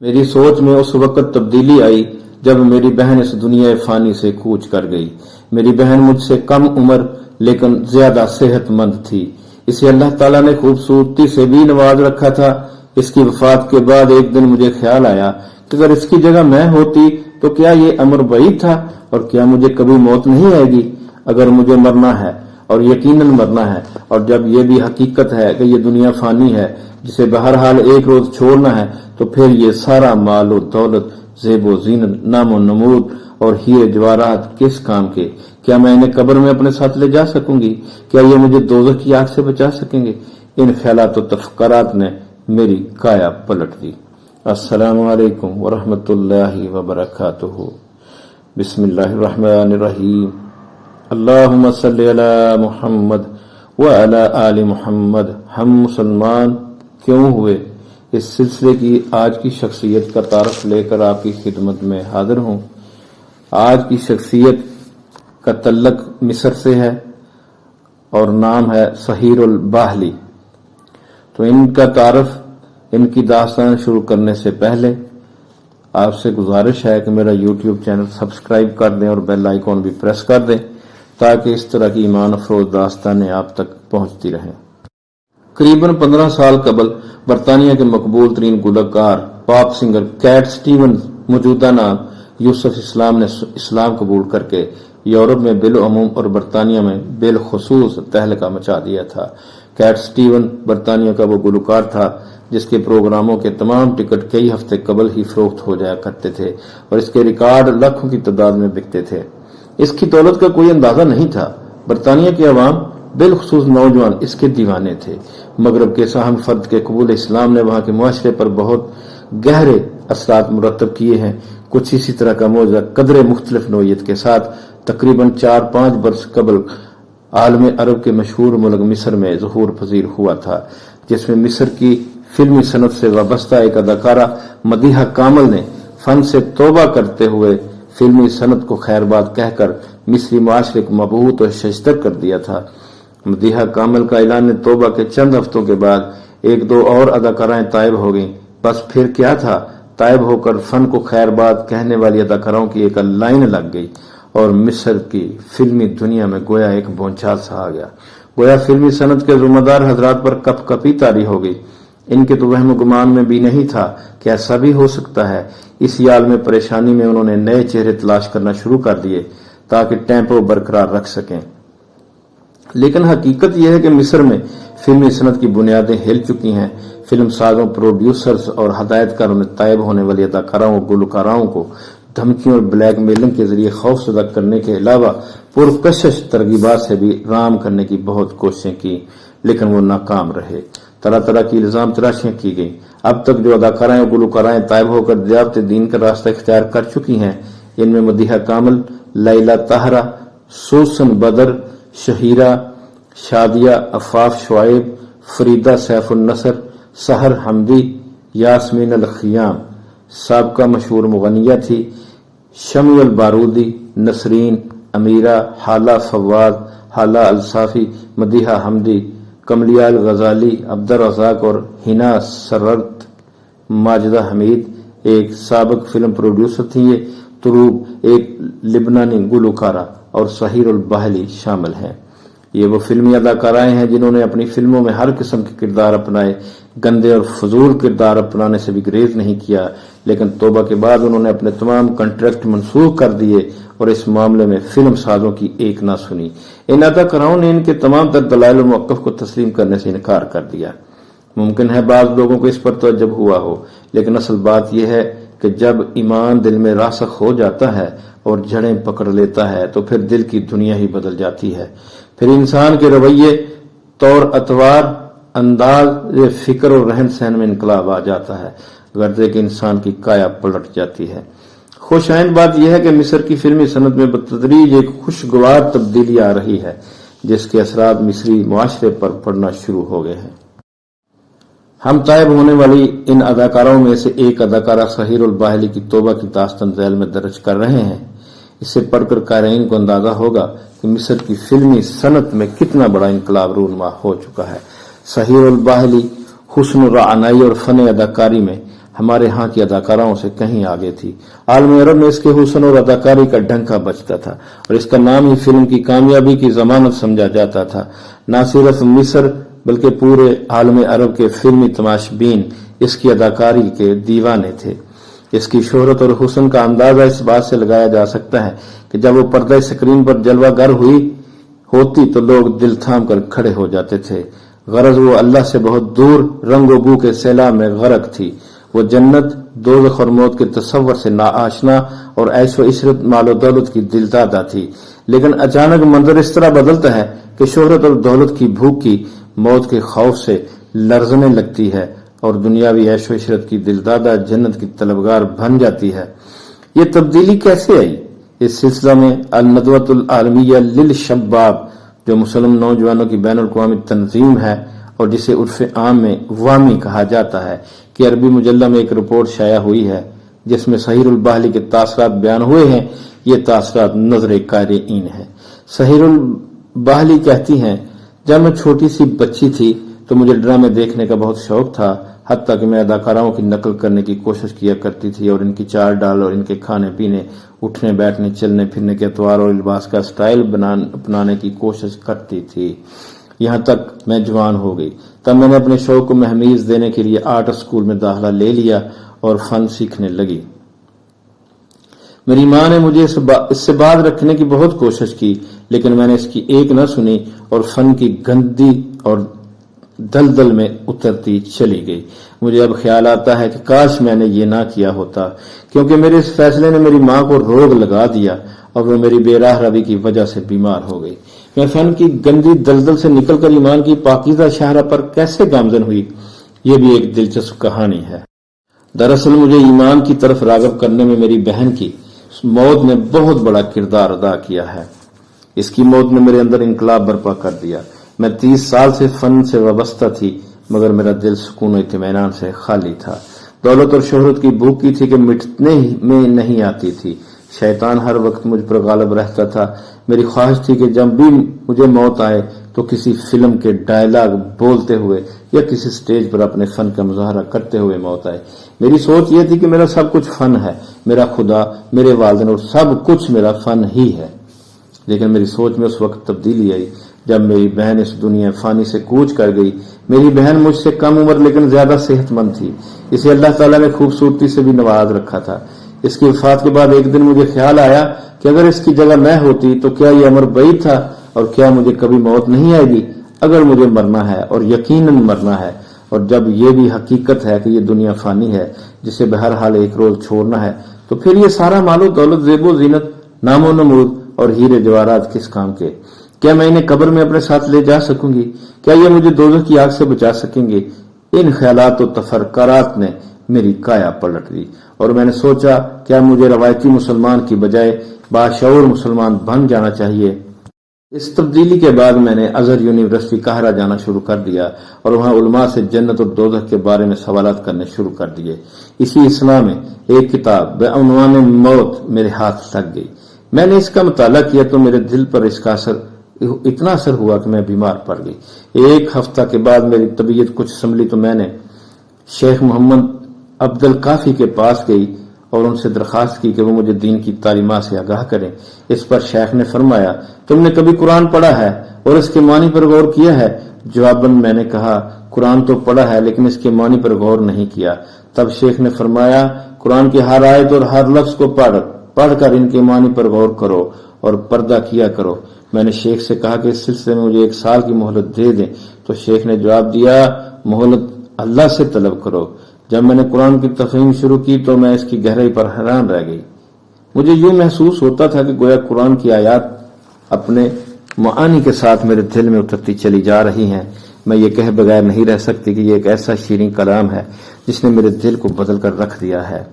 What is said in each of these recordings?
میری سوچ میں اس وقت تبدیلی آئی جب میری بہن اس دنیا فانی سے کوچ کر گئی۔ میری بہن مجھ سے کم عمر لیکن زیادہ صحت مند تھی۔ اسے اللہ تعالیٰ نے خوبصورتی سے بھی نواز رکھا تھا۔ اس کی وفات کے بعد ایک دن مجھے خیال آیا کہ اگر اس کی جگہ میں ہوتی تو کیا یہ امر بعید تھا اور کیا مجھے کبھی موت نہیں آئے گی؟ اگر مجھے مرنا ہے اور یقیناً مرنا ہے، اور جب یہ بھی حقیقت ہے کہ یہ دنیا فانی ہے جسے بہرحال ایک روز چھوڑنا ہے، تو پھر یہ سارا مال و دولت، زیب و زینت، نام و نمود اور ہیرے جواہرات کس کام کے؟ کیا میں انہیں قبر میں اپنے ساتھ لے جا سکوں گی؟ کیا یہ مجھے دوزخ کی آگ سے بچا سکیں گے؟ ان خیالات و تفکرات نے میری کایا پلٹ دی۔ السلام علیکم ورحمۃ اللہ وبرکاتہ۔ بسم اللہ الرحمن الرحیم۔ اللہم صلی علی محمد وعلی آل محمد۔ ہم مسلمان کیوں ہوئے؟ اس سلسلے کی آج کی شخصیت کا تعارف لے کر آپ کی خدمت میں حاضر ہوں۔ آج کی شخصیت کا تعلق مصر سے ہے اور نام ہے سہیر الباہلی۔ تو ان کا تعارف، ان کی داستان شروع کرنے سے پہلے آپ سے گزارش ہے کہ میرا یوٹیوب چینل سبسکرائب کر دیں اور بیل آئیکن بھی پریس کر دیں تاکہ اس طرح کی ایمان افروز داستانیں آپ تک پہنچتی رہیں۔ قریباً 15 سال قبل برطانیہ کے مقبول ترین گلوکار پاپ سنگر کیٹ سٹیونز، موجودہ نام یوسف اسلام، نے اسلام قبول کر کے یورپ میں بالعموم اور برطانیہ میں بالخصوص تہلکہ مچا دیا تھا۔ کیٹ سٹیون برطانیہ کا وہ گلوکار تھا جس کے پروگراموں کے تمام ٹکٹ کئی ہفتے قبل ہی فروخت ہو جایا کرتے تھے اور اس کے ریکارڈ لاکھوں کی تعداد میں بکتے تھے۔ اس کی دولت کا کوئی اندازہ نہیں تھا۔ برطانیہ کے عوام، بالخصوص نوجوان، اس کے دیوانے تھے۔ مغرب کے ساہم فرد کے قبول اسلام نے وہاں کے معاشرے پر بہت گہرے اثرات مرتب کیے ہیں۔ کچھ اسی طرح کا معجزہ قدرے مختلف نوعیت کے ساتھ تقریباً 4-5 برس قبل عالم عرب کے مشہور ملک مصر میں ظہور پذیر ہوا تھا، جس میں مصر کی فلمی صنعت سے وابستہ ایک اداکارہ مدیحہ کامل نے فن سے توبہ کرتے ہوئے فلمی صنعت کو خیرباد کہہ کر مصری معاشرے کو مبہوت و ششدر کر دیا تھا۔ مدیحہ کامل کا اعلان توبہ کے چند ہفتوں کے بعد 1-2 اور اداکارائیں طائب ہو گئیں۔ بس پھر کیا تھا، طائب ہو کر فن کو خیرباد کہنے والی اداکاروں کی ایک لائن لگ گئی اور مصر کی فلمی دنیا میں گویا ایک بونچال سا آ گیا۔ گویا فلمی صنعت کے ذمہ دار حضرات پر کپ کپی طاری ہو گئی۔ ان کے تو وہم و گمان میں بھی نہیں تھا کہ ایسا بھی ہو سکتا ہے۔ اسی عالم پریشانی میں انہوں نے نئے چہرے تلاش کرنا شروع کر دیے تاکہ ٹیمپو برقرار رکھ سکیں۔ لیکن حقیقت یہ ہے کہ مصر میں فلمی صنعت کی بنیادیں ہل چکی ہیں۔ فلم سازوں، پروڈیوسرز اور ہدایت کاروں نے طائب ہونے والی اداکاروں اور گلوکاروں کو دھمکیوں اور بلیک میلنگ کے ذریعے خوف زدہ کرنے کے علاوہ پرکشش ترغیبات سے بھی رام کرنے کی بہت کوششیں کی، لیکن وہ ناکام رہے۔ طرح طرح کی الزام تراشیاں کی گئیں۔ اب تک جو اداکارائیں اور گلوکارائیں طائب ہو کر دعوت دین کا راستہ اختیار کر چکی ہیں، ان میں مدیحہ کامل، لیلا طاہرہ، سوسن بدر، شہیرہ، شادیہ، عفاف شعیب، فریدہ سیف النصر، سحر حمدی، یاسمین الخیام، سابقہ مشہور مغنیہ تھی، شمی البارودی، نسرین، امیرہ، حالہ فواد، حالہ الصافی، مدیحہ حمدی، کملیہ الغزالی، عبدالرزاق اور ہنا سررت، ماجدہ حمید ایک سابق فلم پروڈیوسر تھی، یہ تروب ایک لبنانی گلوکارہ اور سہیر الباہلی شامل ہیں۔ یہ وہ فلمی اداکارائیں ہیں جنہوں نے اپنی فلموں میں ہر قسم کے کردار اپنائے، گندے اور فضول کردار اپنانے سے بھی گریز نہیں کیا، لیکن توبہ کے بعد انہوں نے اپنے تمام کنٹریکٹ منسوخ کر دیے اور اس معاملے میں فلم سازوں کی ایک نہ سنی۔ ان اداکاروں نے ان کے تمام تر دلائل و موقف کو تسلیم کرنے سے انکار کر دیا۔ ممکن ہے بعض لوگوں کو اس پر تعجب ہوا ہو، لیکن اصل بات یہ ہے کہ جب ایمان دل میں راسخ ہو جاتا ہے اور جڑیں پکڑ لیتا ہے تو پھر دل کی دنیا ہی بدل جاتی ہے۔ پھر انسان کے رویے، طور اطوار، انداز فکر اور رہن سہن میں انقلاب آ جاتا ہے، غرضے کہ انسان کی کایا پلٹ جاتی ہے۔ خوش آئند بات یہ ہے کہ مصر کی فلمی صنعت میں بتدریج ایک خوشگوار تبدیلی آ رہی ہے جس کے اثرات مصری معاشرے پر پڑنا شروع ہو گئے ہیں۔ ہم طائب ہونے والی ان اداکاروں میں سے ایک اداکارہ سہیر الباہلی کی توبہ کی داستان ذیل میں درج کر رہے ہیں۔ اسے پڑھ کر قارئین کو اندازہ ہوگا کہ مصر کی فلمی صنعت میں کتنا بڑا انقلاب رونما ہو چکا ہے۔ سہیر الباہلی حسن رعنائی اور فن اداکاری میں ہمارے ہاں کی اداکاراؤں سے کہیں آگے تھی۔ عالم عرب میں اس کے حسن اور اداکاری کا ڈنکا بجتا تھا اور اس کا نام ہی فلم کی کامیابی کی ضمانت سمجھا جاتا تھا۔ نہ صرف مصر بلکہ پورے عالم عرب کے فلمی تماشبین اس کی اداکاری کے دیوانے تھے۔ اس کی شہرت اور حسن کا اندازہ اس بات سے لگایا جا سکتا ہے کہ جب وہ پردہ اسکرین پر جلوہ گر ہوتی تو لوگ دل تھام کر کھڑے ہو جاتے تھے۔ غرض وہ اللہ سے بہت دور رنگ و بو کے سیلاب میں غرق تھی۔ وہ جنت، دوزخ اور موت کے تصور سے ناآشنا اور عیش و عشرت، مال و دولت کی دلدادہ تھی۔ لیکن اچانک منظر اس طرح بدلتا ہے کہ شہرت اور دولت کی بھوک کی موت کے خوف سے لرزنے لگتی ہے اور دنیاوی عیش و عشرت کی دلدادہ جنت کی طلبگار بن جاتی ہے۔ یہ تبدیلی کیسے آئی؟ اس سلسلہ میں الندوۃ العالمیہ للشباب، جو مسلم نوجوانوں کی بین الاقوامی تنظیم ہے اور جسے عرف عام میں وامی کہا جاتا ہے، کہ عربی مجلہ میں ایک رپورٹ شائع ہوئی ہے جس میں سحیر الباہلی کے تاثرات بیان ہوئے ہیں۔ یہ تاثرات نظر قارئین ہیں۔ سحیر الباہلی کہتی ہیں، جب میں چھوٹی سی بچی تھی تو مجھے ڈرامے دیکھنے کا بہت شوق تھا، حتیٰ کہ میں اداکاراؤں کی نقل کرنے کی کوشش کیا کرتی تھی اور ان کی چال ڈال اور ان کے کھانے پینے، اٹھنے بیٹھنے، چلنے پھرنے کے اطوار اور لباس کا سٹائل اپنانے کی کوشش کرتی تھی۔ یہاں تک میں جوان ہو گئی، تب میں نے اپنے شوق کو مہمیز دینے کے لیے آرٹ اسکول میں داخلہ لے لیا اور فن سیکھنے لگی۔ میری ماں نے مجھے اس سے باز رکھنے کی بہت کوشش کی، لیکن میں نے اس کی ایک نہ سنی اور فن کی گندی اور دلدل میں اترتی چلی گئی۔ مجھے اب خیال آتا ہے کہ کاش میں نے یہ نہ کیا ہوتا، کیونکہ میرے اس فیصلے نے میری ماں کو روگ لگا دیا اور وہ میری بے راہ روی کی وجہ سے بیمار ہو گئی۔ میں فن کی گندی دلدل سے نکل کر ایمان کی پاکیزہ شاہراہ پر کیسے گامزن ہوئی، یہ بھی ایک دلچسپ کہانی ہے۔ دراصل مجھے ایمان کی طرف راغب کرنے میں میری بہن کی موت نے بہت بڑا کردار ادا کیا ہے۔ اس کی موت نے میرے اندر انقلاب برپا کر دیا۔ میں 30 سال سے فن سے وابستہ تھی، مگر میرا دل سکون و اطمینان سے خالی تھا۔ دولت اور شہرت کی بھوک کی تھی کہ مٹنے میں نہیں آتی تھی۔ شیطان ہر وقت مجھ پر غالب رہتا تھا۔ میری خواہش تھی کہ جب بھی مجھے موت آئے تو کسی فلم کے ڈائلاگ بولتے ہوئے یا کسی سٹیج پر اپنے فن کا مظاہرہ کرتے ہوئے موت آئے۔ میری سوچ یہ تھی کہ میرا سب کچھ فن ہے، میرا خدا، میرے والدین اور سب کچھ میرا فن ہی ہے۔ لیکن میری سوچ میں اس وقت تبدیلی آئی جب میری بہن اس دنیا فانی سے کوچ کر گئی۔ میری بہن مجھ سے کم عمر لیکن زیادہ صحت مند تھی۔ اسے اللہ تعالیٰ نے خوبصورتی سے بھی نواز رکھا تھا۔ اس کی وفات کے بعد ایک دن مجھے خیال آیا کہ اگر اس کی جگہ میں ہوتی تو کیا یہ امر بعید تھا، اور کیا مجھے کبھی موت نہیں آئے گی؟ اگر مجھے مرنا ہے، اور یقیناً مرنا ہے، اور جب یہ بھی حقیقت ہے کہ یہ دنیا فانی ہے جسے بہرحال ایک روز چھوڑنا ہے، تو پھر یہ سارا مال و دولت، زیب و زینت، نام و نمود اور ہیرے جواہرات کس کام کے؟ کیا میں انہیں قبر میں اپنے ساتھ لے جا سکوں گی؟ کیا یہ مجھے دوزخ کی آگ سے بچا سکیں گے؟ ان خیالات و تفکرات نے میری کایا پلٹ دی اور میں نے سوچا کیا مجھے روایتی مسلمان کی بجائے باشعور مسلمان بن جانا چاہیے۔ اس تبدیلی کے بعد میں نے ازہر یونیورسٹی قاہرہ جانا شروع کر دیا اور وہاں علماء سے جنت اور دوزخ کے بارے میں سوالات کرنے شروع کر دیے۔ اسی اثناء میں ایک کتاب بعنوان موت میرے ہاتھ لگ گئی۔ میں نے اس کا مطالعہ کیا تو میرے دل پر اس کا اتنا اثر ہوا کہ میں بیمار پڑ گئی۔ ایک ہفتہ کے بعد میری طبیعت کچھ سنبھلی تو میں نے شیخ محمد عبد الکافی کے پاس گئی اور ان سے درخواست کی کہ وہ مجھے دین کی تعلیمات سے آگاہ کریں۔ اس پر شیخ نے فرمایا، تم نے کبھی قرآن پڑھا ہے اور اس کے معنی پر غور کیا ہے؟ جواباً میں نے کہا، قرآن تو پڑھا ہے لیکن اس کے معنی پر غور نہیں کیا۔ تب شیخ نے فرمایا، قرآن کی ہر آیت اور ہر لفظ کو پڑھ کر ان کے معنی پر غور کرو اور پردہ کیا کرو۔ میں نے شیخ سے کہا کہ اس سلسلے میں مجھے 1 سال کی مہلت دے دیں، تو شیخ نے جواب دیا، مہلت اللہ سے طلب کرو۔ جب میں نے قرآن کی تفہیم شروع کی تو میں اس کی گہرائی پر حیران رہ گئی۔ مجھے یوں محسوس ہوتا تھا کہ گویا قرآن کی آیات اپنے معانی کے ساتھ میرے دل میں اترتی چلی جا رہی ہیں۔ میں یہ کہے بغیر نہیں رہ سکتی کہ یہ ایک ایسا شیریں کلام ہے جس نے میرے دل کو بدل کر رکھ دیا ہے۔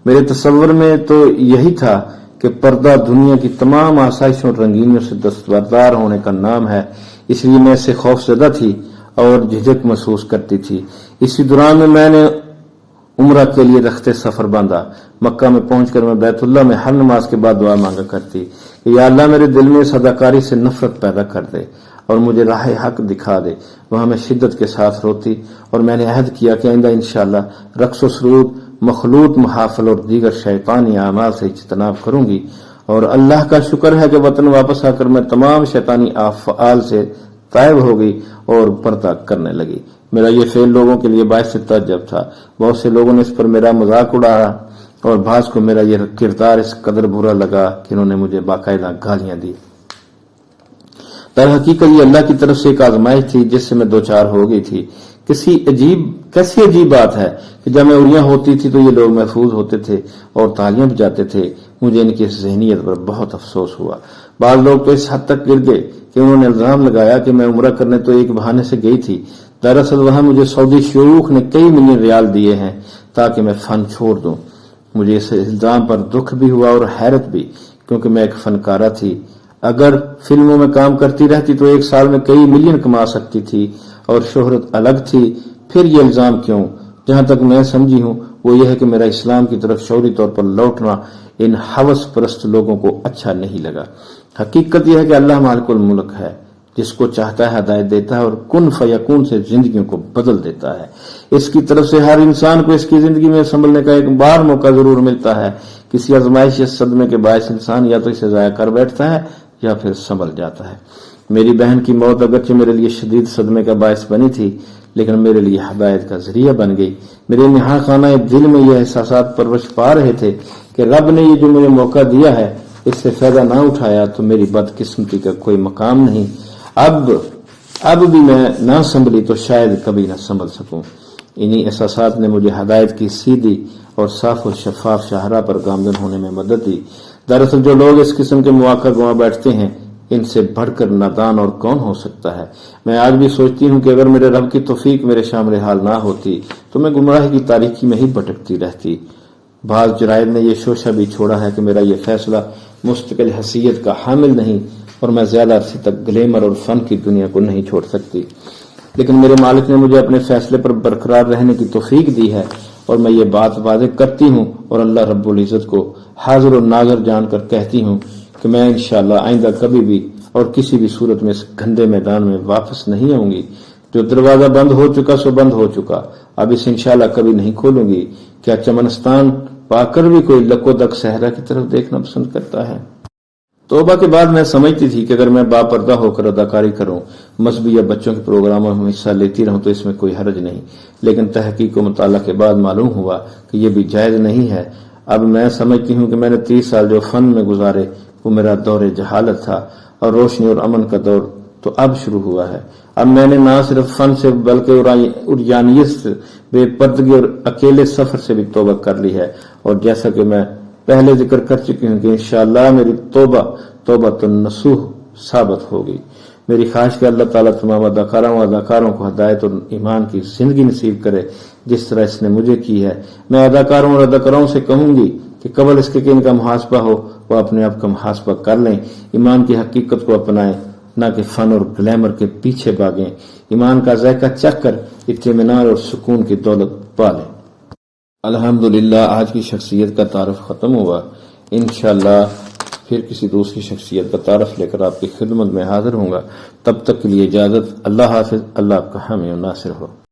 میرے تصور میں تو یہی تھا کہ پردہ دنیا کی تمام آسائشوں اور رنگینیوں سے دستبردار ہونے کا نام ہے، اس لیے میں اس سے خوف زدہ تھی اور جھجک محسوس کرتی تھی۔ اسی دوران میں نے عمرہ کے لیے رخت سفر باندھا۔ مکہ میں پہنچ کر میں بیت اللہ میں ہر نماز کے بعد دعا مانگا کرتی کہ یا اللہ میرے دل میں اس اداکاری سے نفرت پیدا کر دے اور مجھے راہ حق دکھا دے۔ وہاں میں شدت کے ساتھ روتی اور میں نے عہد کیا کہ آئندہ انشاءاللہ رقص و سرود مخلوط محافل اور دیگر شیطانی اعمال سے اجتناب کروں گی، اور اللہ کا شکر ہے کہ وطن واپس آ کر میں تمام شیطانی افعال سے تائب ہو گئی اور پردہ کرنے لگی۔ میرا یہ فعل لوگوں کے لیے باعث تعجب تھا۔ بہت سے لوگوں نے اس پر میرا مذاق اڑایا اور بعض کو میرا یہ کردار اس قدر برا لگا کہ انہوں نے مجھے باقاعدہ گالیاں دی۔ در حقیقت یہ اللہ کی طرف سے ایک آزمائش تھی جس سے میں دوچار ہو گئی تھی۔ کیسی عجیب بات ہے کہ جب میں اریاں ہوتی تھی تو یہ لوگ محفوظ ہوتے تھے اور تالیاں بجاتے تھے۔ مجھے ان کی اس ذہنیت پر بہت افسوس ہوا۔ بعض لوگ تو اس حد تک گر گئے کہ انہوں نے الزام لگایا کہ میں عمرہ کرنے تو ایک بہانے سے گئی تھی، دراصل وہاں مجھے سعودی شیوخ نے کئی ملین ریال دیے ہیں تاکہ میں فن چھوڑ دوں۔ مجھے اس الزام پر دکھ بھی ہوا اور حیرت بھی، کیونکہ میں ایک فنکارہ تھی۔ اگر فلموں میں کام کرتی رہتی تو ایک سال میں کئی ملین کما سکتی تھی اور شہرت الگ تھی۔ پھر یہ الزام کیوں؟ جہاں تک میں سمجھی ہوں وہ یہ ہے کہ میرا اسلام کی طرف شعوری طور پر لوٹنا ان ہوس پرست لوگوں کو اچھا نہیں لگا۔ حقیقت یہ ہے کہ اللہ مالک الملک ہے، جس کو چاہتا ہے ہدایت دیتا ہے اور کن فیکون سے زندگیوں کو بدل دیتا ہے۔ اس کی طرف سے ہر انسان کو اس کی زندگی میں سنبھلنے کا ایک بار موقع ضرور ملتا ہے۔ کسی آزمائش یا صدمے کے باعث انسان یا تو اسے ضائع کر بیٹھتا ہے یا پھر سنبھل جاتا ہے۔ میری بہن کی موت اگرچہ میرے لیے شدید صدمے کا باعث بنی تھی، لیکن میرے لیے ہدایت کا ذریعہ بن گئی۔ میرے نہا خانہ دل میں یہ احساسات پرورش پا رہے تھے کہ رب نے یہ جو مجھے موقع دیا ہے اس سے فائدہ نہ اٹھایا تو میری بدقسمتی کا کوئی مقام نہیں۔ اب بھی میں نہ سنبھلی تو شاید کبھی نہ سنبھل سکوں۔ انہی احساسات نے مجھے ہدایت کی سیدھی اور صاف و شفاف شاہراہ پر گامزن ہونے میں مدد دی۔ دراصل جو لوگ اس قسم کے مواقع گنوا بیٹھتے ہیں ان سے بڑھ کر نادان اور کون ہو سکتا ہے۔ میں آج بھی سوچتی ہوں کہ اگر میرے رب کی توفیق میرے شامل حال نہ ہوتی تو میں گمراہی کی تاریکی میں ہی بھٹکتی رہتی۔ بعض جرائد نے یہ شوشہ بھی چھوڑا ہے کہ میرا یہ فیصلہ مستقل حیثیت کا حامل نہیں اور میں زیادہ عرصے تک گلیمر اور فن کی دنیا کو نہیں چھوڑ سکتی، لیکن میرے مالک نے مجھے اپنے فیصلے پر برقرار رہنے کی توفیق دی ہے اور میں یہ بات واضح کرتی ہوں اور اللہ رب العزت کو حاضر و ناظر جان کر کہتی ہوں کہ میں انشاءاللہ آئندہ کبھی بھی اور کسی بھی صورت میں اس گندے میدان میں واپس نہیں آؤں گی۔ جو دروازہ بند ہو چکا سو بند ہو چکا، اب اس انشاءاللہ کبھی نہیں کھولوں گی۔ کیا چمنستان پا کر بھی کوئی لکو دک صحرا کی طرف دیکھنا پسند کرتا ہے؟ توبہ کے بعد میں سمجھتی تھی کہ اگر میں باپردہ ہو کر اداکاری کروں، مذہبی یا بچوں کے پروگراموں میں حصہ لیتی رہوں تو اس میں کوئی حرج نہیں، لیکن تحقیق و مطالعہ کے بعد معلوم ہوا کہ یہ بھی جائز نہیں ہے۔ اب میں سمجھتی ہوں کہ میں نے 30 سال جو فن میں گزارے وہ میرا دور جہالت تھا اور روشنی اور امن کا دور تو اب شروع ہوا ہے۔ اب میں نے نہ صرف فن سے بلکہ اریانیت سے، بے پردگی اور اکیلے سفر سے بھی توبہ کر لی ہے، اور جیسا کہ میں پہلے ذکر کر چکی ہوں کہ انشاءاللہ میری توبہ نصوح ثابت ہوگی۔ میری خواہش کہ اللہ تعالیٰ تمام اداکاروں کو ہدایت اور ایمان کی زندگی نصیب کرے جس طرح اس نے مجھے کی ہے۔ میں اداکاروں اور اداکاروں سے کہوں گی کہ قبل اس کے کہ ان کا محاسبہ ہو وہ اپنے آپ کا محاسبہ کر لیں، ایمان کی حقیقت کو اپنائیں، نہ کہ فن اور گلیمر کے پیچھے بھاگیں، ایمان کا ذائقہ چکھ کر اطمینان اور سکون کی دولت پالیں۔ الحمدللہ آج کی شخصیت کا تعارف ختم ہوا۔ انشاءاللہ پھر کسی دوسری شخصیت کا تعارف لے کر آپ کی خدمت میں حاضر ہوں گا۔ تب تک کے لیے اجازت۔ اللہ حافظ۔ اللہ آپ کا حامی و ناصر ہو۔